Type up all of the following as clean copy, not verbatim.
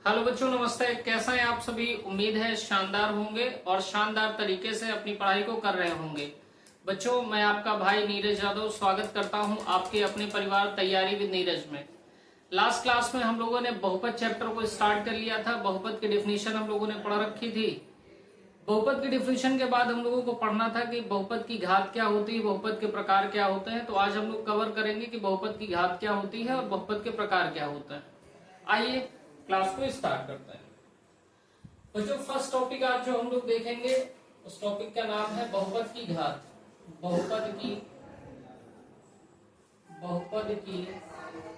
Hello बच्चों, नमस्ते। कैसा है आप सभी? उम्मीद है शानदार होंगे और शानदार तरीके से अपनी पढ़ाई को कर रहे होंगे। बच्चों, मैं आपका भाई नीरज यादव स्वागत करता हूं आपके अपने परिवार तैयारी विद नीरज में। लास्ट क्लास में हम लोगों ने बहुपद चैप्टर को स्टार्ट कर लिया था। बहुपद की डेफिनेशन हम लोगों ने पढ़ रखी थी। बहुपद की डेफिनेशन के बाद हम लोगों को पढ़ना था कि बहुपद की घात क्या होती है, बहुपद के प्रकार क्या होते हैं। तो आज हम लोग कवर करेंगे कि बहुपद की घात क्या होती है और बहुपद के प्रकार क्या होता है। आइए क्लास को स्टार्ट करते हैं। तो जो फर्स्ट टॉपिक आज जो हम लोग देखेंगे उस टॉपिक का नाम है बहुपद की घात। बहुपद की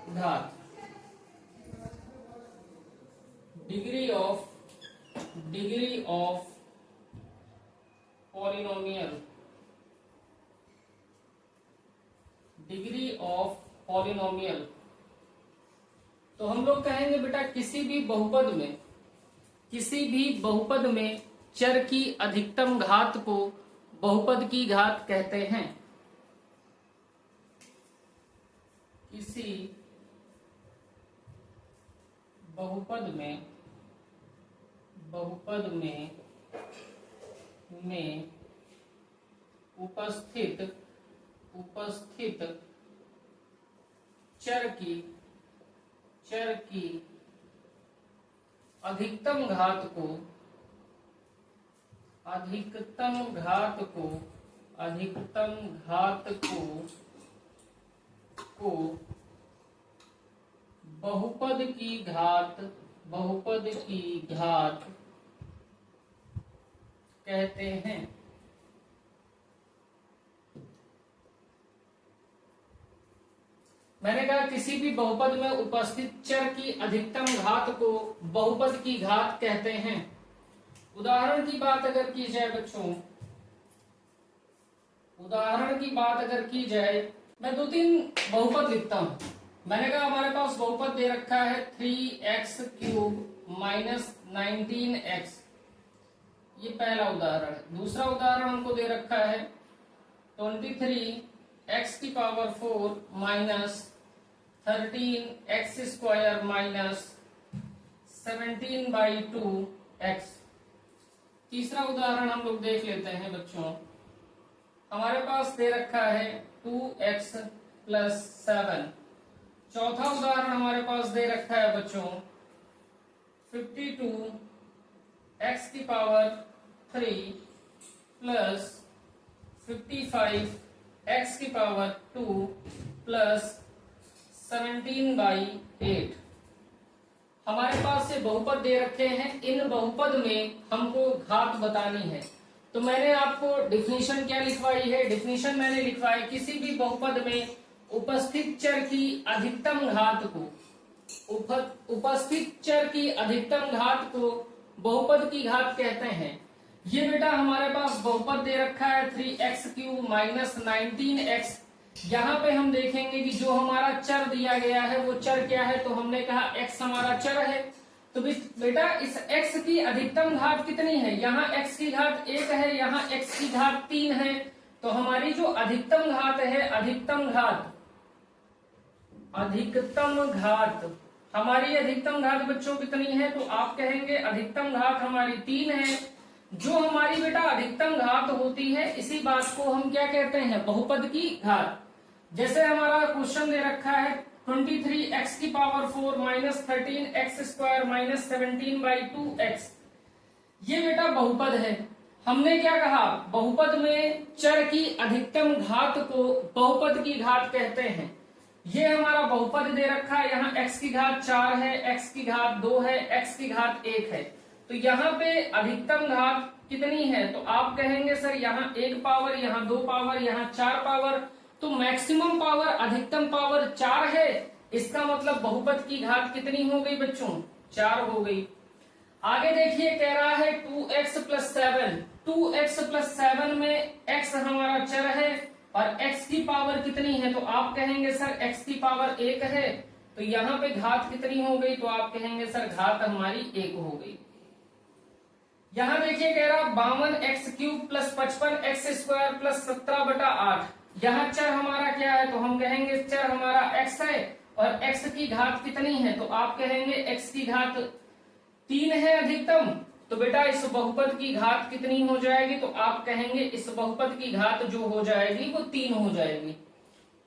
घात, degree of polynomial, degree of polynomial. तो हम लोग कहेंगे बेटा किसी भी बहुपद में चर की अधिकतम घात को बहुपद की घात कहते हैं। किसी बहुपद में उपस्थित चर की अधिकतम घात को बहुपद की घात कहते हैं। मैंने कहा किसी भी बहुपद में उपस्थित चर की अधिकतम घात को बहुपद की घात कहते हैं। उदाहरण की बात अगर की जाए बच्चों, मैं 2-3 बहुपद लिखता हूं। मैंने कहा हमारे पास बहुपद दे रखा है 3x³ माइनस 19x, ये पहला उदाहरण है। दूसरा उदाहरण हमको दे रखा है 23x⁴ minus 13x² minus 17/2x। तीसरा उदाहरण हम लोग देख लेते हैं बच्चों। हमारे पास दे रखा है 2x + 7। चौथा उदाहरण हमारे पास दे रखा है बच्चों 52x³ प्लस 55x² प्लस 17/8। हमारे पास से बहुपद दे रखे हैं। इन बहुपद में हमको घात बतानी है। तो मैंने आपको डेफिनेशन क्या लिखवाई है? डेफिनेशन मैंने लिखवाई किसी भी बहुपद में उपस्थित चर की अधिकतम घात को बहुपद की घात कहते हैं। ये बेटा हमारे पास बहुपद दे रखा है 3x³ माइनस 19x। यहाँ पे हम देखेंगे कि जो हमारा चर दिया गया है वो चर क्या है। तो हमने कहा x हमारा चर है। तो बेटा इस x की अधिकतम घात कितनी है? यहाँ x की घात 1 है, यहाँ x की घात 3 है। तो हमारी जो अधिकतम घात है, हमारी अधिकतम घात बच्चों कितनी है? तो आप कहेंगे अधिकतम घात हमारी 3 है। जो हमारी बेटा अधिकतम घात होती है इसी बात को हम क्या कहते हैं? बहुपद की घात। जैसे हमारा क्वेश्चन दे रखा है 23x⁴ minus 13x² minus 17/2x। ये बेटा बहुपद है। हमने क्या कहा? बहुपद में चर की अधिकतम घात को बहुपद की घात कहते हैं। ये हमारा बहुपद दे रखा है। यहाँ x की घात 4 है, x की घात 2 है, x की घात 1 है। तो यहाँ पे अधिकतम घात कितनी है? तो आप कहेंगे सर यहाँ 1 पावर, यहाँ 2 पावर, यहाँ 4 पावर। तो मैक्सिमम पावर, अधिकतम पावर 4 है। इसका मतलब बहुपद की घात कितनी हो गई बच्चों? 4 हो गई। आगे देखिए कह रहा है 2x + 7। 2x + 7 में x हमारा चर है और x की पावर कितनी है? तो आप कहेंगे सर x की पावर 1 है। तो यहाँ पे घात कितनी हो गई? तो आप कहेंगे सर घात हमारी 1 हो गई। यहाँ देखिए कह रहा 52x³ प्लस 55x² प्लस 17/8। यहाँ चर हमारा क्या है? तो हम कहेंगे चर हमारा x है और x की घात कितनी है? तो आप कहेंगे x की घात 3 है अधिकतम, तो बेटा इस बहुपद की घात कितनी हो जाएगी, तो आप कहेंगे इस बहुपद की घात जो हो जाएगी वो 3 हो जाएगी।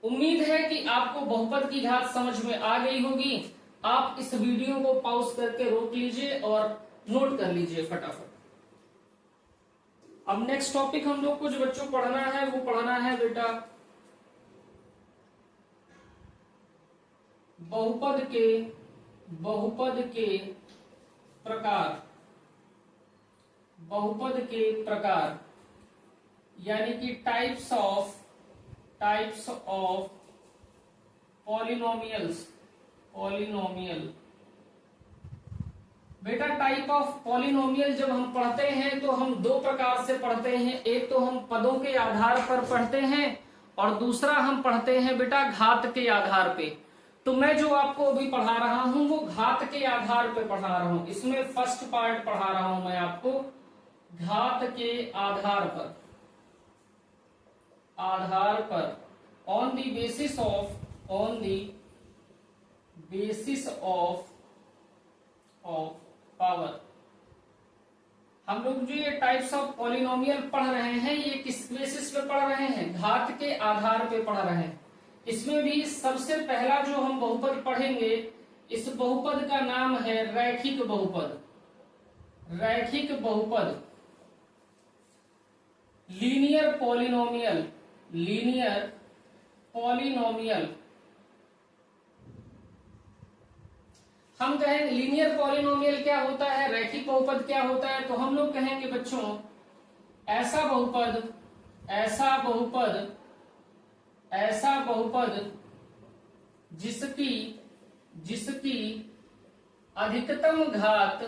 उम्मीद है कि आपको बहुपद की घात समझ में आ गई होगी। आप इस वीडियो को पॉज करके रोक लीजिए और नोट कर लीजिए फटाफट। अब नेक्स्ट टॉपिक हम लोग को जो बच्चों पढ़ना है वो पढ़ना है बेटा बहुपद के प्रकार। बहुपद के प्रकार यानी कि टाइप्स ऑफ पॉलिनोमियल्स। बेटा टाइप ऑफ पॉलिनोमियल जब हम पढ़ते हैं तो हम दो प्रकार से पढ़ते हैं। एक तो हम पदों के आधार पर पढ़ते हैं और दूसरा हम पढ़ते हैं बेटा घात के आधार पे। तो मैं जो आपको अभी पढ़ा रहा हूं वो घात के आधार पे पढ़ा रहा हूं। इसमें फर्स्ट पार्ट पढ़ा रहा हूं मैं आपको घात के आधार पर on the basis of power. हम लोग जो ये टाइप्स ऑफ पॉलिनोमियल पढ़ रहे हैं ये किस बेसिस पे पढ़ रहे हैं, घात के आधार पे पढ़ रहे हैं। इसमें भी सबसे पहला जो हम बहुपद पढ़ेंगे इस बहुपद का नाम है रैखिक बहुपद, लीनियर पॉलिनोमियल। हम कहेंगे लीनियर पॉलिनोमियल क्या होता है, रैखिक बहुपद क्या होता है, तो हम लोग कहेंगे बच्चों ऐसा बहुपद जिसकी अधिकतम घात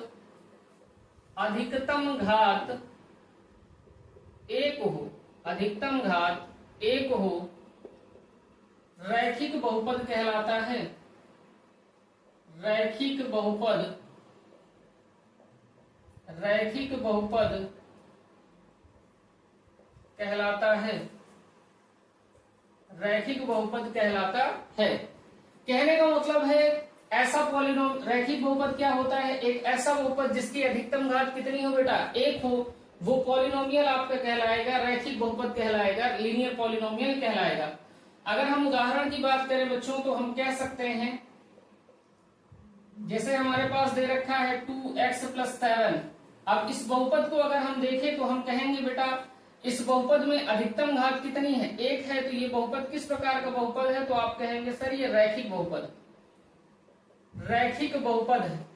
एक हो, रैखिक बहुपद कहलाता है। रैखिक बहुपद कहलाता है। कहने का मतलब है ऐसा रैखिक बहुपद क्या होता है, एक ऐसा बहुपद जिसकी अधिकतम घात कितनी हो बेटा, एक हो, वो पॉलिनोमियल आपका कहलाएगा, रैखिक बहुपद कहलाएगा, लीनियर पॉलिनोमियल कहलाएगा। अगर हम उदाहरण की बात करें बच्चों तो हम कह सकते हैं जैसे हमारे पास दे रखा है 2x + 7। अब इस बहुपद को अगर हम देखें तो हम कहेंगे बेटा इस बहुपद में अधिकतम घात कितनी है, एक है, तो ये बहुपद किस प्रकार का बहुपद है, तो आप कहेंगे सर ये रैखिक बहुपद है।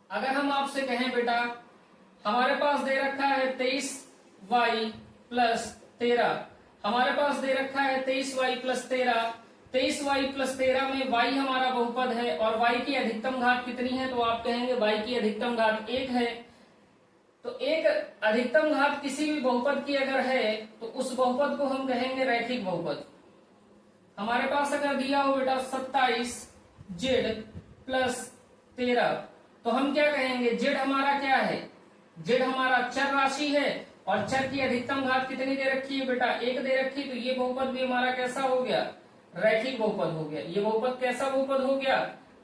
अगर हम आपसे कहें बेटा हमारे पास दे रखा है 23y + 13, हमारे पास दे रखा है 23y + 13, 23y + 13 में y हमारा बहुपद है और y की अधिकतम घात कितनी है, तो आप कहेंगे y की अधिकतम घात 1 है। तो एक अधिकतम घात किसी भी बहुपद की अगर है तो उस बहुपद को हम कहेंगे रैखिक बहुपद। हमारे पास अगर दिया हो बेटा 27z + 13, तो हम क्या कहेंगे, z हमारा क्या है, z हमारा चर राशि है और चर की अधिकतम घात कितनी दे रखी है बेटा, 1 दे रखी, तो ये बहुपद भी हमारा कैसा हो गया, रैखिक बहुपद हो गया। ये बहुपद कैसा बहुपद हो गया,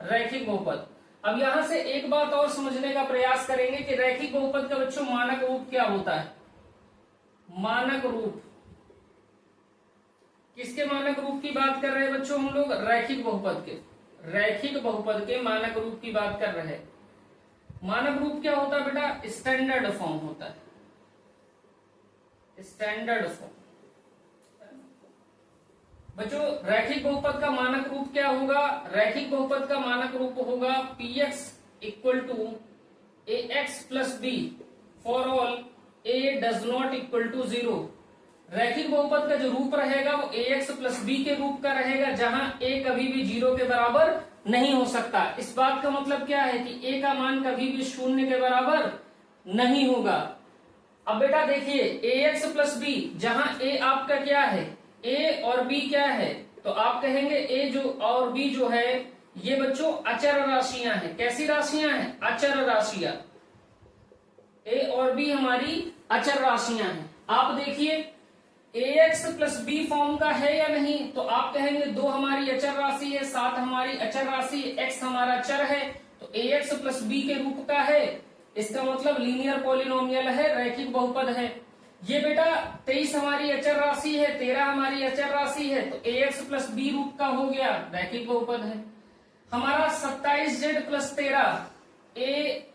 रैखिक बहुपद। अब यहां से एक बात और समझने का प्रयास करेंगे कि रैखिक बहुपद का बच्चों मानक रूप क्या होता है। मानक रूप किसके मानक रूप की बात कर रहे हैं बच्चों, हम लोग रैखिक बहुपद के मानक रूप की बात कर रहे हैं। मानक रूप क्या होता है बेटा, स्टैंडर्ड फॉर्म होता है, स्टैंडर्ड फॉर्म। बच्चों रैखिक बहुपद का मानक रूप क्या होगा, रैखिक बहुपद का मानक रूप होगा px = ax + b for all a ≠ 0। रैखिक बहुपद का जो रूप रहेगा वो ax + b के रूप का रहेगा, जहां a कभी भी 0 के बराबर नहीं हो सकता। इस बात का मतलब क्या है कि a का मान कभी भी 0 के बराबर नहीं होगा। अब बेटा देखिए ax + b, जहां a आपका क्या है, a और b क्या है, तो आप कहेंगे a जो और b जो है ये बच्चों अचर राशियां हैं। कैसी राशियां हैं, अचर राशियां। a और b हमारी अचर राशियां हैं। आप देखिए ax + b फॉर्म का है या नहीं, तो आप कहेंगे 2 हमारी अचर राशि है, 7 हमारी अचर राशि, x हमारा चर है, तो ax प्लस बी के रूप का है, इसका मतलब लीनियर पॉलिनोमियल है, रैखिक बहुपद है। ये बेटा 23 हमारी अचर राशि है, 13 हमारी अचर राशि है, तो ax प्लस बी रूप का हो गया, रैखिक बहुपद है। हमारा 27z प्लस 13, a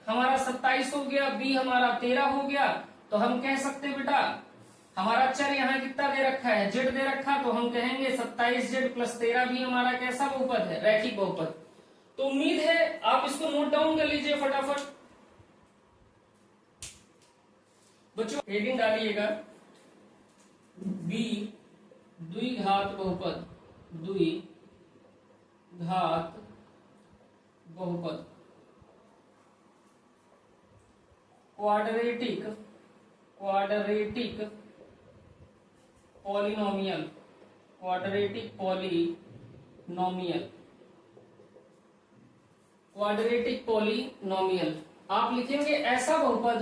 हमारा 27 हो गया, b हमारा 13 हो गया, तो हम कह सकते बेटा हमारा अचर यहाँ कितना दे रखा है, z दे रखा, तो हम कहेंगे 27z प्लस 13 भी हमारा कैसा बहुपद है, रैखिक बहुपद। तो उम्मीद है आप इसको नोट डाउन कर लीजिए फटाफट। बच्चों हेडिंग डालिएगा, बी द्विघात बहुपद, द्विघात बहुपद, क्वाड्रेटिक पॉलिनोमियल, क्वाड्रेटिक पॉलिनोमियल। आप लिखेंगे ऐसा बहुपद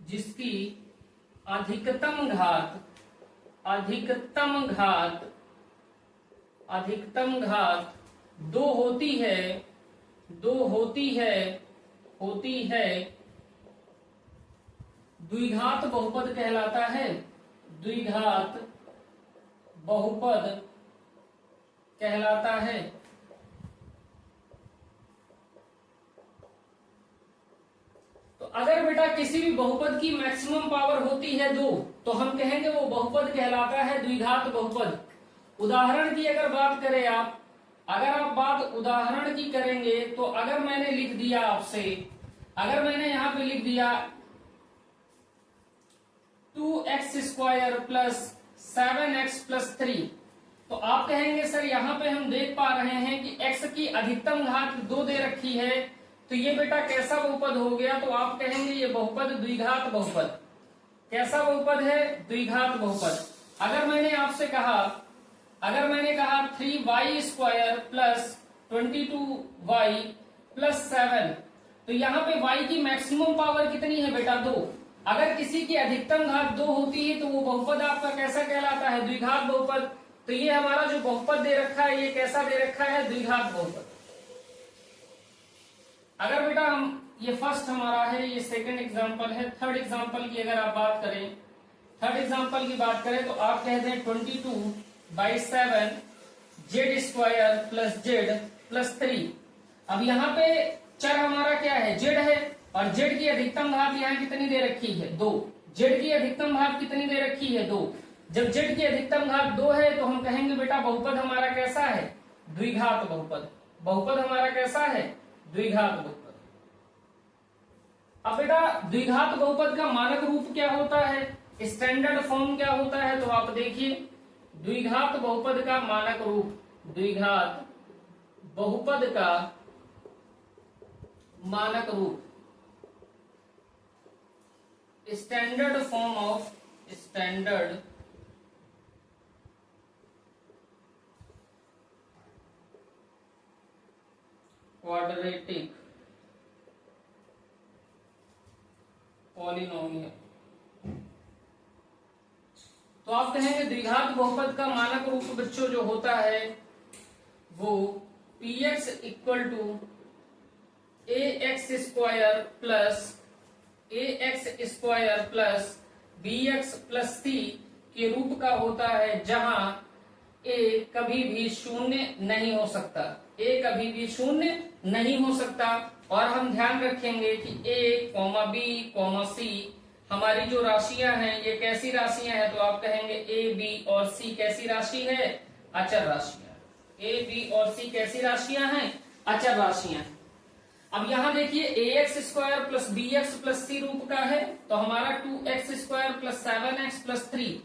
जिसकी अधिकतम घात दो होती है, द्विघात बहुपद कहलाता है, द्विघात बहुपद कहलाता है। तो अगर बेटा किसी भी बहुपद की मैक्सिमम पावर होती है 2, तो हम कहेंगे वो बहुपद कहलाता है द्विघात बहुपद। उदाहरण की अगर बात करें अगर आप बात उदाहरण की करेंगे, तो अगर मैंने लिख दिया आपसे, अगर मैंने यहाँ पे लिख दिया 2x square plus 7x plus 3, तो आप कहेंगे सर यहाँ पे हम देख पा रहे हैं कि x की अधिकतम घात 2 दे रखी है, तो ये बेटा कैसा बहुपद हो गया, तो आप कहेंगे ये बहुपद द्विघात बहुपद। कैसा बहुपद है, द्विघात बहुपद। अगर मैंने कहा 3y square plus 22y plus 7, तो यहाँ पे y की मैक्सिमम पावर कितनी है बेटा 2। अगर किसी की अधिकतम घात 2 होती है तो वो बहुपद आपका कैसा कहलाता है, द्विघात बहुपद। तो ये हमारा जो बहुपद दे रखा है, ये कैसा दे रखा है, द्विघात बहुपद। अगर बेटा हम ये फर्स्ट हमारा है, ये सेकंड एग्जांपल है। थर्ड एग्जांपल की अगर आप बात करें, तो आप कहते हैं 22/7 Z square plus Z plus 3। अब यहाँ पे चर हमारा क्या है, जेड है, और जेड की अधिकतम घात यहाँ कितनी दे रखी है, 2। जेड की अधिकतम घात कितनी दे रखी है, 2। जब जेड की अधिकतम घात 2 है, तो हम कहेंगे बेटा बहुपद हमारा कैसा है, द्विघात बहुपद। बहुपद हमारा कैसा है, द्विघात बहुपद। अब बेटा द्विघात बहुपद का मानक रूप क्या होता है, स्टैंडर्ड फॉर्म क्या होता है, तो आप देखिए द्विघात बहुपद का मानक रूप, द्विघात बहुपद का मानक रूप, standard form of standard quadratic polynomial. तो आप कहेंगे द्विघात बहुपद का मानक रूप बच्चों जो होता है वो px equal to ax square plus bx plus c के रूप का होता है, जहां a कभी भी शून्य नहीं हो सकता, a कभी भी शून्य नहीं हो सकता। और हम ध्यान रखेंगे कि a, b, c हमारी जो राशियां हैं ये कैसी राशियां हैं, तो आप कहेंगे a, b और c कैसी राशि है, अचर राशियां। a, b और c कैसी राशियां हैं, अचर राशियां। अब यहाँ देखिए ax square plus bx plus c रूप का है, तो हमारा 2x square plus 7x plus 3।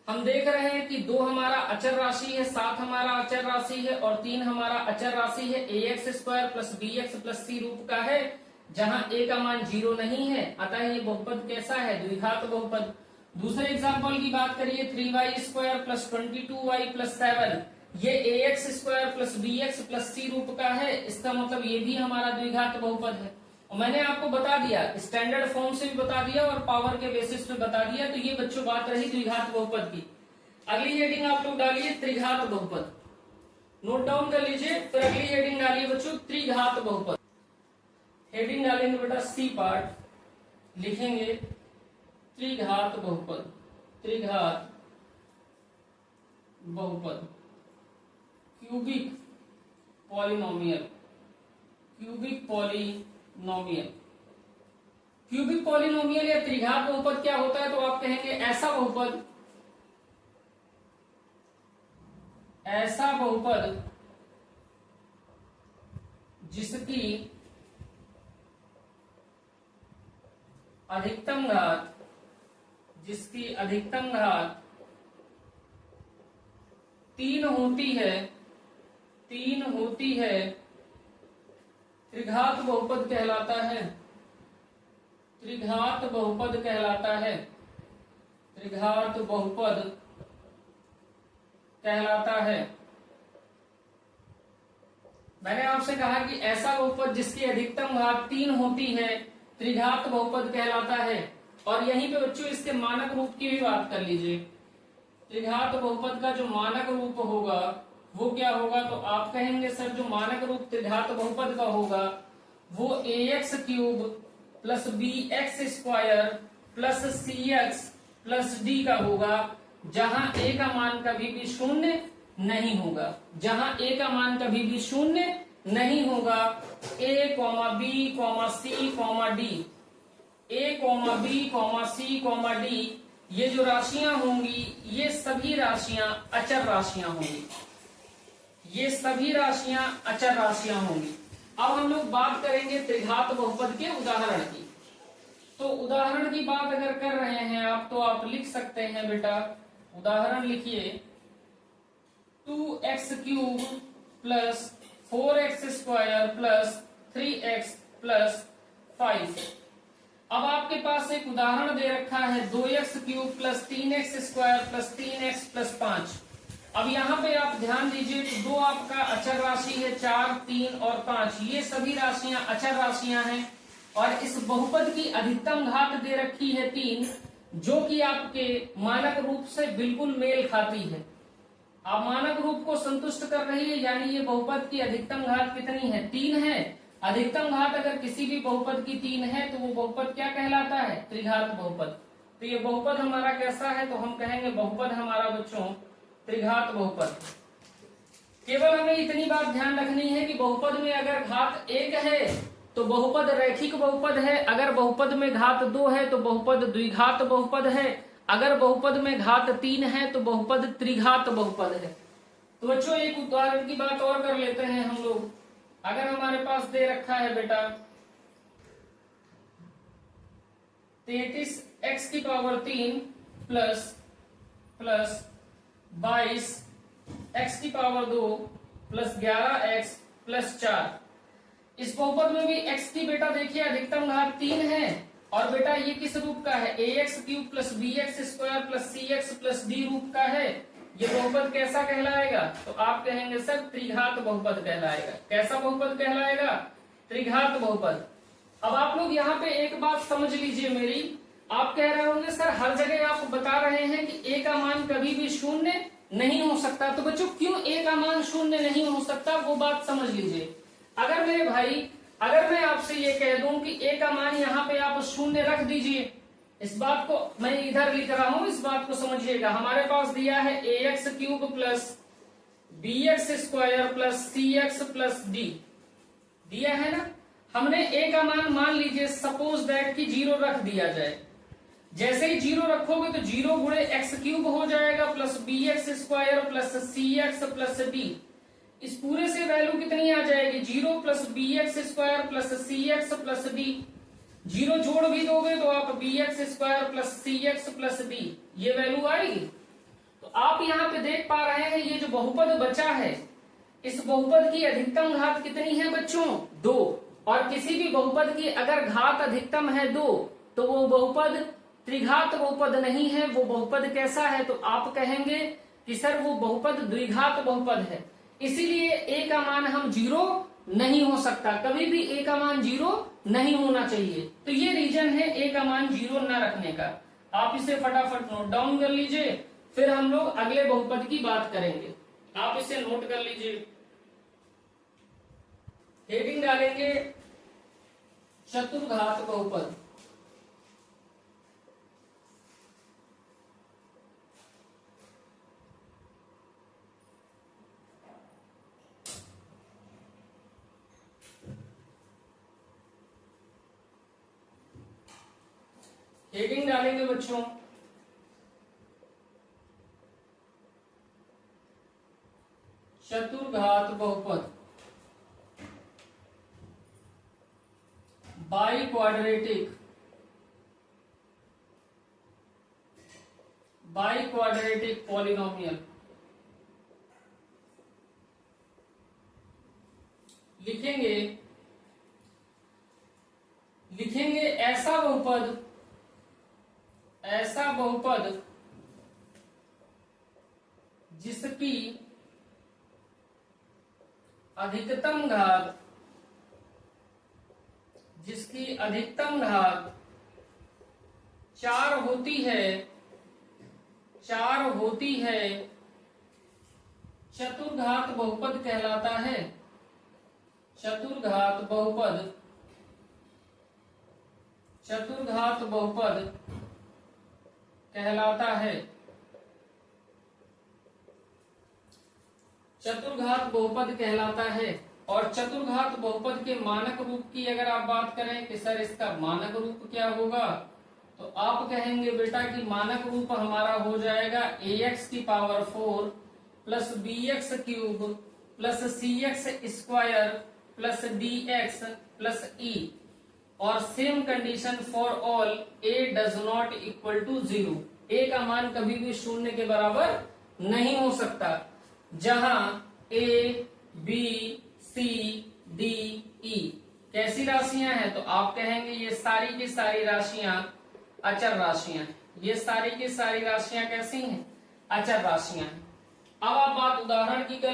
हम देख रहे हैं कि 2 हमारा अचर राशि है, 7 हमारा अचर राशि है, और 3 हमारा अचर राशि है। ax square plus bx plus c रूप का है, जहां a का मान 0 नहीं है, अतः ये बहुपद कैसा है, द्विघात बहुपद। दूसरे एग्जांपल की बात करिए, 3y square plus 22y plus 7, ये ax square plus bx plus c रूप का है, इसका मतलब ये भी हमारा द्विघात बहुपद है। और मैंने आपको बता दिया, स्टैंडर्ड फॉर्म से भी बता दिया और पावर के बेसिस पे बता दिया। तो ये बच्चों बात रही द्विघात बहुपद की। अगली हेडिंग आप लोग डालिए त्रिघात बहुपद, नोट डाउन कर लीजिए। फिर अगली हेडिंग डालिए बच्चों त्रिघात बहुपद। हेडिंग डालेंगे बेटा सी पार्ट, लिखेंगे त्रिघात बहुपद, त्रिघात बहुपद, cubic polynomial, cubic polynomial. Cubic polynomial या त्रिघात बहुपद क्या होता है? तो आप कहेंगे ऐसा बहुपद, ऐसा बहुपद जिसकी अधिकतम घात, जिसकी अधिकतम घात 3 होती है, 3 होती है, त्रिघात बहुपद कहलाता है, त्रिघात बहुपद कहलाता है, त्रिघात बहुपद कहलाता है। मैंने आपसे कहा कि ऐसा बहुपद जिसकी अधिकतम घात 3 होती है त्रिघात बहुपद कहलाता है। और यहीं पे बच्चों इसके मानक रूप की भी बात कर लीजिए। त्रिघात बहुपद का जो मानक रूप होगा वो क्या होगा? तो आप कहेंगे सर जो मानक रूप त्रिघात बहुपद का होगा वो ax cube plus bx square plus cx plus d का होगा, जहां a का मान कभी भी शून्य नहीं होगा, जहां a का मान कभी भी शून्य नहीं होगा। a, b, c, d, a, b, c, d ये जो राशियां होंगी ये सभी राशियां अचर राशियां होंगी, ये सभी राशियां अचर राशियां होंगी। अब हम लोग बात करेंगे त्रिघात बहुपद के उदाहरण की। तो उदाहरण की बात अगर कर रहे हैं आप तो आप लिख सकते हैं बेटा, उदाहरण लिखिए 2x cube plus 4x square plus 3x plus 5। अब आपके पास एक उदाहरण दे रखा है 2x cube plus 3x square plus 3x plus 5। अब यहाँ पे आप ध्यान दीजिए कि दो आपका अचर राशि है 4, 3 और 5, ये सभी राशियां अचर राशियां हैं। और इस बहुपद की अधिकतम घात दे रखी है 3, जो कि आपके मानक रूप से बिल्कुल मेल खाती है। आप मानक रूप को संतुष्ट कर रही है, यानी ये बहुपद की अधिकतम घात कितनी है? 3 है। अधिकतम घात अगर किसी भी बहुपद की 3 है तो वो बहुपद क्या कहलाता है? त्रिघात बहुपद। तो ये बहुपद हमारा कैसा है? तो हम कहेंगे बहुपद हमारा बच्चों त्रिघात बहुपद। केवल हमें इतनी बात ध्यान रखनी है कि बहुपद में अगर घात 1 है तो बहुपद रैखिक बहुपद है, अगर बहुपद में घात 2 है तो बहुपद द्विघात बहुपद है, अगर बहुपद में घात 3 है तो बहुपद त्रिघात बहुपद है। तो बच्चों एक उदाहरण की बात और कर लेते हैं हम लोग। अगर हमारे पास दे रखा है बेटा 33x की पावर 3 प्लस 22x की पावर 2 प्लस 11x प्लस 4। इस बहुपद में भी x की बेटा देखिए अधिकतम घात 3 है और बेटा ये किस रूप का है? ax cube plus bx square plus cx plus d रूप का है। ये बहुपद कैसा कहलाएगा? तो आप कहेंगे सर त्रिघात बहुपद कहलाएगा। कैसा बहुपद कहलाएगा? त्रिघात बहुपद। अब आप लोग यहाँ पे एक बात समझ लीजिए मेरी, आप कह रहे होंगे सर हर जगह आप बता रहे हैं कि a का मान कभी भी शून्य नहीं हो सकता। तो बच्चों क्यों a का मान शून्य नहीं हो सकता वो बात समझ लीजिए। अगर मेरे भाई, अगर मैं आपसे ये कह दूं कि a का मान यहाँ पे आप शून्य रख दीजिए, इस बात को मैं इधर लिख रहा हूं, इस बात को समझिएगा। हमारे पास दिया है ax cube plus bx square plus cx plus d दिया है ना। हमने a का मान लीजिए सपोज दैट कि 0 रख दिया जाए। जैसे ही 0 रखोगे तो 0 गुणे x क्यूब हो जाएगा plus bx square plus cx plus d। इस पूरे से वैल्यू कितनी आ जाएगी? 0 plus bx square plus cx plus d। 0 जोड़ भी दोगे तो आप bx square plus cx plus d ये वैल्यू आएगी। तो आप यहाँ पे देख पा रहे हैं ये जो बहुपद बचा है, इस बहुपद की अधिकतम घात कितनी है बच्चों? 2। और किसी भी बहुपद की अगर घात अधिकतम है 2 तो वो बहुपद त्रिघात बहुपद नहीं है, वो बहुपद कैसा है? तो आप कहेंगे कि सर वो बहुपद द्विघात बहुपद है। इसीलिए a का मान हम 0 नहीं हो सकता, कभी भी a का मान 0 नहीं होना चाहिए। तो ये रीजन है a का मान 0 न रखने का। आप इसे फटाफट नोट डाउन कर लीजिए, फिर हम लोग अगले बहुपद की बात करेंगे। आप इसे नोट कर लीजिए। हेडिंग डालेंगे चतुर्घात बहुपद। हेडिंग डालेंगे बच्चों चतुर्घात बहुपद बाई क्वाड्रेटिक पॉलिनोमियल। लिखेंगे ऐसा बहुपद जिसकी अधिकतम घात 4 होती है, चतुर्घात बहुपद कहलाता है। चतुर्घात बहुपद कहलाता है। चतुर्घात बहुपद कहलाता है। और चतुर्घात बहुपद के मानक रूप की अगर आप बात करें कि सर इसका मानक रूप क्या होगा, तो आप कहेंगे बेटा कि मानक रूप हमारा हो जाएगा ax की power 4 plus bx cube plus cx square plus dx plus e। और same condition for all a does not equal to 0। a का मान कभी भी 0 के बराबर नहीं हो सकता। जहां a b c d e कैसी राशियां हैं, तो आप कहेंगे ये सारी की सारी राशियां अचर राशियां हैं। ये सारी की सारी राशियां कैसी हैं, अचर राशियां हैं। अब आप बात उदाहरण की कर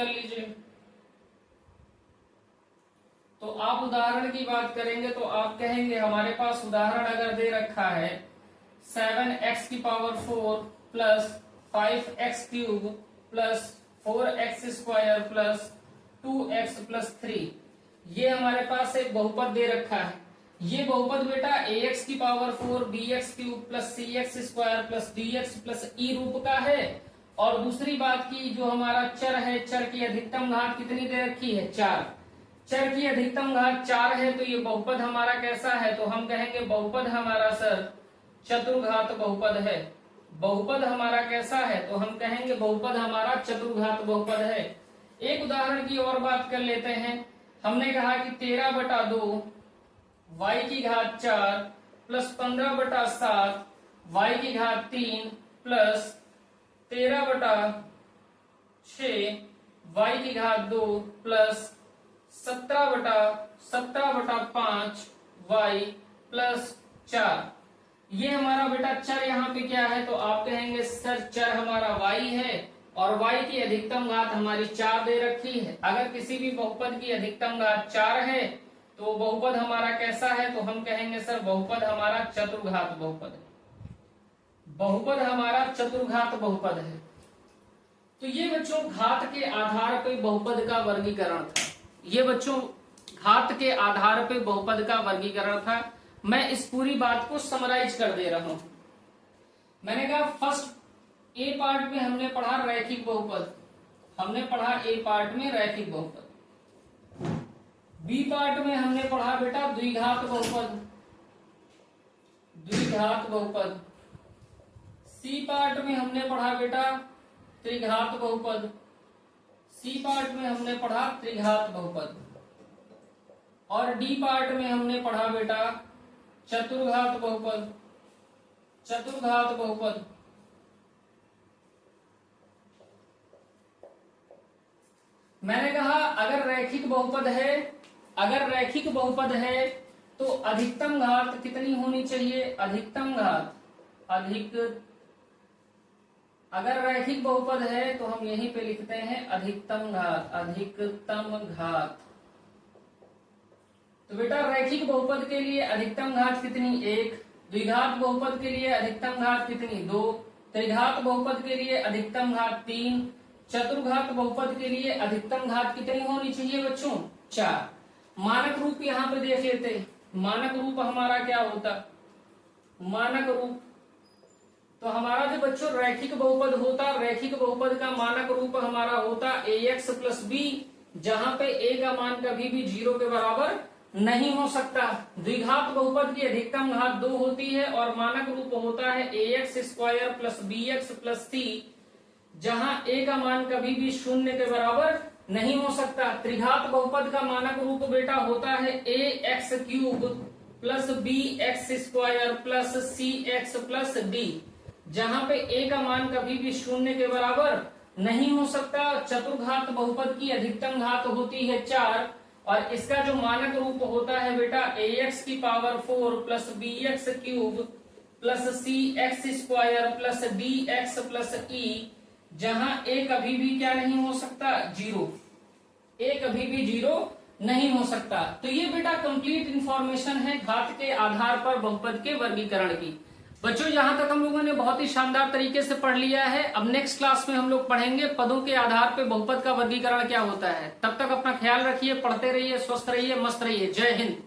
लीजिए। तो आप उदाहरण की बात करेंगे तो आप कहेंगे हमारे पास उदाहरण अगर दे रखा है 7x की power 4 plus 5x cube plus 4x square plus 2x plus 3, ये हमारे पास एक बहुपद दे रखा है। ये बहुपद बेटा ax की power 4 bx cube plus cx square plus dx plus e रूप का है। और दूसरी बात की जो हमारा चर है, चर की अधिकतम घात कितनी दे रखी है, 4। चर की अधिकतम घात 4 है, तो ये बहुपद हमारा कैसा है, तो हम कहेंगे बहुपद हमारा सर चतुर्घात बहुपद है। बहुपद हमारा कैसा है, तो हम कहेंगे बहुपद हमारा चतुर्घात बहुपद है। एक उदाहरण की और बात कर लेते हैं। हमने कहा कि 13/2 y की घात 4 प्लस 15/7 y की घात 3 प्लस 13/6 y की घात 2 प्लस 17/5 y प्लस 4। ये हमारा बेटा चर यहाँ पे क्या है, तो आप कहेंगे सर चर हमारा y है और y की अधिकतम घात हमारी 4 दे रखी है। अगर किसी भी बहुपद की अधिकतम घात 4 है तो बहुपद हमारा कैसा है, तो हम कहेंगे सर बहुपद हमारा चतुर्घात बहुपद है। बहुपद हमारा चतुर्घात बहुपद है। तो ये बच्चों घात के आधार पर बहुपद का वर्गीकरण था। ये बच्चों घात के आधार पर बहुपद का वर्गीकरण था। मैं इस पूरी बात को समराइज कर दे रहा हूं। मैंने कहा फर्स्ट ए पार्ट में हमने पढ़ा रैखिक बहुपद, ए पार्ट में रैखिक बहुपद। बी पार्ट में हमने पढ़ा बेटा द्विघात बहुपद। सी पार्ट में हमने पढ़ा बेटा त्रिघात बहुपद। और डी पार्ट में हमने पढ़ा बेटा चतुर्घात बहुपद। मैंने कहा अगर रैखिक बहुपद है तो अधिकतम घात कितनी होनी चाहिए, अधिकतम अगर रैखिक बहुपद है तो हम यहीं पे लिखते हैं अधिकतम घात, अधिकतम घात। तो बेटा रैखिक बहुपद के लिए अधिकतम घात कितनी, 1। द्विघात बहुपद के लिए अधिकतम घात कितनी, 2। त्रिघात बहुपद के लिए अधिकतम घात 3। चतुर्घात बहुपद के लिए अधिकतम घात कितनी होनी चाहिए बच्चों, 4। मानक रूप यहाँ पे देख लेते। मानक रूप हमारा क्या होता, मानक रूप तो हमारा जो बच्चों रैखिक बहुपद होता, रैखिक बहुपद का मानक रूप हमारा होता ax प्लस बी, जहां पे a का मान कभी भी 0 के बराबर नहीं हो सकता। द्विघात बहुपद की अधिकतम घात 2 होती है और मानक रूप होता है ax square plus bx plus c, जहां a का मान कभी भी 0 के बराबर नहीं हो सकता। त्रिघात बहुपद का मानक रूप बेटा होता है ax cube plus bx square plus cx plus d, जहां पे a का मान कभी भी 0 के बराबर नहीं हो सकता। चतुर्घात बहुपद की अधिकतम घात होती है 4 और इसका जो मानक रूप होता है बेटा ax की power 4 plus bx cube plus cx square plus dx plus e, जहां a कभी भी क्या नहीं हो सकता, 0। a कभी भी 0 नहीं हो सकता। तो ये बेटा कंप्लीट इंफॉर्मेशन है घात के आधार पर बहुपद के वर्गीकरण की। बच्चों यहां तक हम लोगों ने बहुत ही शानदार तरीके से पढ़ लिया है। अब नेक्स्ट क्लास में हम लोग पढ़ेंगे पदों के आधार पर बहुपद का वर्गीकरण क्या होता है। तब तक अपना ख्याल रखिए, पढ़ते रहिए, स्वस्थ रहिए, मस्त रहिए। जय हिंद।